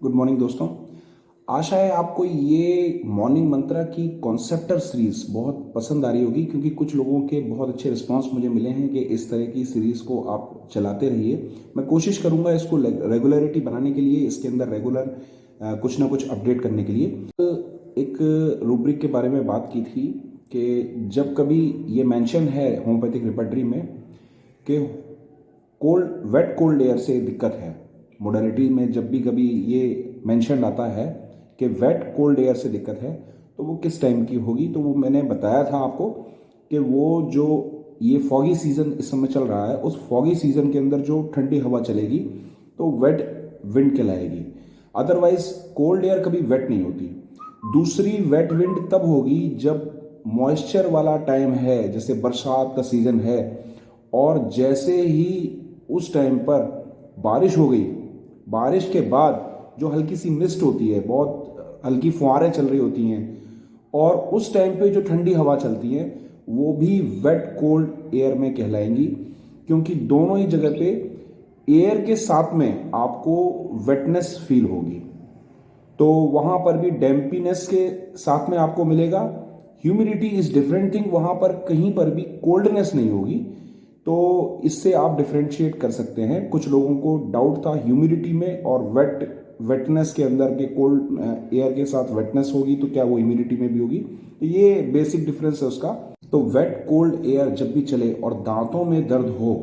Good morning दोस्तों। आशा है आपको ये मॉर्निंग मंत्रा की कॉन्सेप्टर सीरीज बहुत पसंद आ रही होगी, क्योंकि कुछ लोगों के बहुत अच्छे रिस्पांस मुझे मिले हैं कि इस तरह की सीरीज को आप चलाते रहिए। मैं कोशिश करूंगा इसको रेगुलरिटी बनाने के लिए, इसके अंदर रेगुलर कुछ ना कुछ अपडेट करने के लिए। एक रूब्रिक के बारे में बात की थी कि जब कभी ये मेंशन है होम्योपैथिक रिपर्टरी में कि वेट कोल्ड एयर से दिक्कत है, मोडालिटी में जब भी कभी ये मेंशन आता है कि वेट कोल्ड एयर से दिक्कत है, तो वो किस टाइम की होगी। तो वो मैंने बताया था आपको कि वो जो ये फॉगी सीज़न इस समय चल रहा है, उस फॉगी सीज़न के अंदर जो ठंडी हवा चलेगी तो वेट विंड कहलाएगी। अदरवाइज कोल्ड एयर कभी वेट नहीं होती। दूसरी वेट विंड तब होगी जब मॉइस्चर वाला टाइम है, जैसे बरसात का सीज़न है, और जैसे ही उस टाइम पर बारिश हो गई, बारिश के बाद जो हल्की सी मिस्ट होती है, बहुत हल्की फुहारें चल रही होती हैं, और उस टाइम पे जो ठंडी हवा चलती है वो भी वेट कोल्ड एयर में कहलाएंगी, क्योंकि दोनों ही जगह पे एयर के साथ में आपको वेटनेस फील होगी। तो वहाँ पर भी डैम्पीनेस के साथ में आपको मिलेगा। ह्यूमिडिटी इज डिफरेंट थिंग, वहाँ पर कहीं पर भी कोल्डनेस नहीं होगी। तो इससे आप डिफ्रेंशिएट कर सकते हैं। कुछ लोगों को डाउट था ह्यूमिडिटी में और वेटनेस के अंदर के कोल्ड एयर के साथ वेटनेस होगी तो क्या वो ह्यूमिडिटी में भी होगी। तो ये बेसिक डिफरेंस है उसका। तो वेट कोल्ड एयर जब भी चले और दांतों में दर्द हो,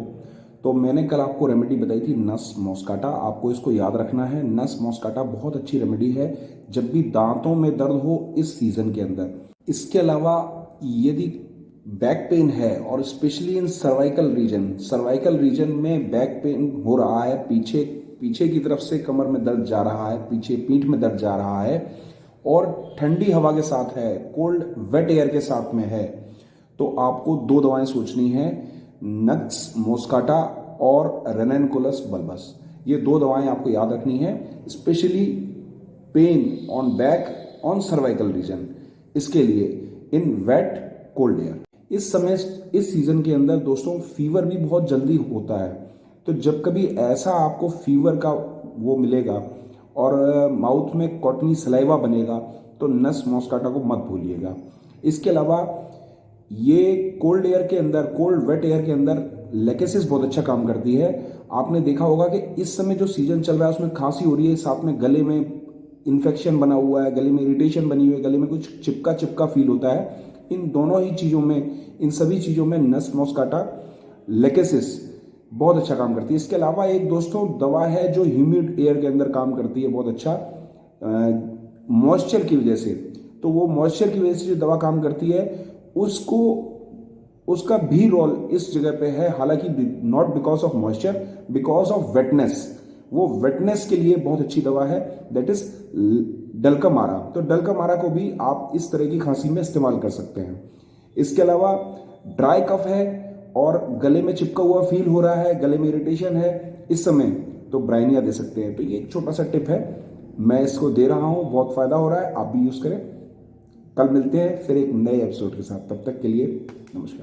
तो मैंने कल आपको रेमेडी बताई थी नस मॉस्काटा, आपको इसको याद रखना है। नस मॉस्काटा बहुत अच्छी रेमेडी है जब भी दांतों में दर्द हो इस सीजन के अंदर। इसके अलावा यदि बैक पेन है, और स्पेशली इन सर्वाइकल रीजन में बैक पेन हो रहा है, पीछे पीछे की तरफ से कमर में दर्द जा रहा है, पीछे पीठ में दर्द जा रहा है, और ठंडी हवा के साथ है, कोल्ड वेट एयर के साथ में है, तो आपको दो दवाएं सोचनी है, नक्स मोस्काटा और रेनेनकुलस बल्बस। ये दो दवाएं आपको याद रखनी है, specially pain on back on cervical region, इसके लिए इन वेट कोल्ड एयर। इस समय इस सीजन के अंदर दोस्तों फीवर भी बहुत जल्दी होता है। तो जब कभी ऐसा आपको फीवर का वो मिलेगा और माउथ में कॉटनी सलाइवा बनेगा, तो नस मॉस्काटा को मत भूलिएगा। इसके अलावा ये कोल्ड एयर के अंदर, कोल्ड वेट एयर के अंदर लेकेसिस बहुत अच्छा काम करती है। आपने देखा होगा कि इस समय जो सीजन चल रहा है उसमें खांसी हो रही है, साथ में गले में इन्फेक्शन बना हुआ है, गले में इरिटेशन बनी हुई है, गले में कुछ चिपका चिपका फील होता है। इन दोनों ही चीज़ों में, इन सभी चीज़ों में नस मॉस्काटा लेकेसिस बहुत अच्छा काम करती है। इसके अलावा एक दोस्तों दवा है जो ह्यूमिड एयर के अंदर काम करती है बहुत अच्छा, मॉइस्चर की वजह से। तो वो मॉइस्चर की वजह से जो दवा काम करती है उसको, उसका भी रोल इस जगह पे है, हालांकि not because of moisture, because of वेटनेस। वो वेटनेस के लिए बहुत अच्छी दवा है, दैट इज डल्कामारा। तो डल्कामारा को भी आप इस तरह की खांसी में इस्तेमाल कर सकते हैं। इसके अलावा ड्राई कफ है और गले में चिपका हुआ फील हो रहा है, गले में इरिटेशन है इस समय, तो ब्राइनिया दे सकते हैं। तो ये एक छोटा सा टिप है, मैं इसको दे रहा हूँ, बहुत फायदा हो रहा है, आप भी यूज करें। कल मिलते हैं फिर एक नए एपिसोड के साथ, तब तक के लिए नमस्कार।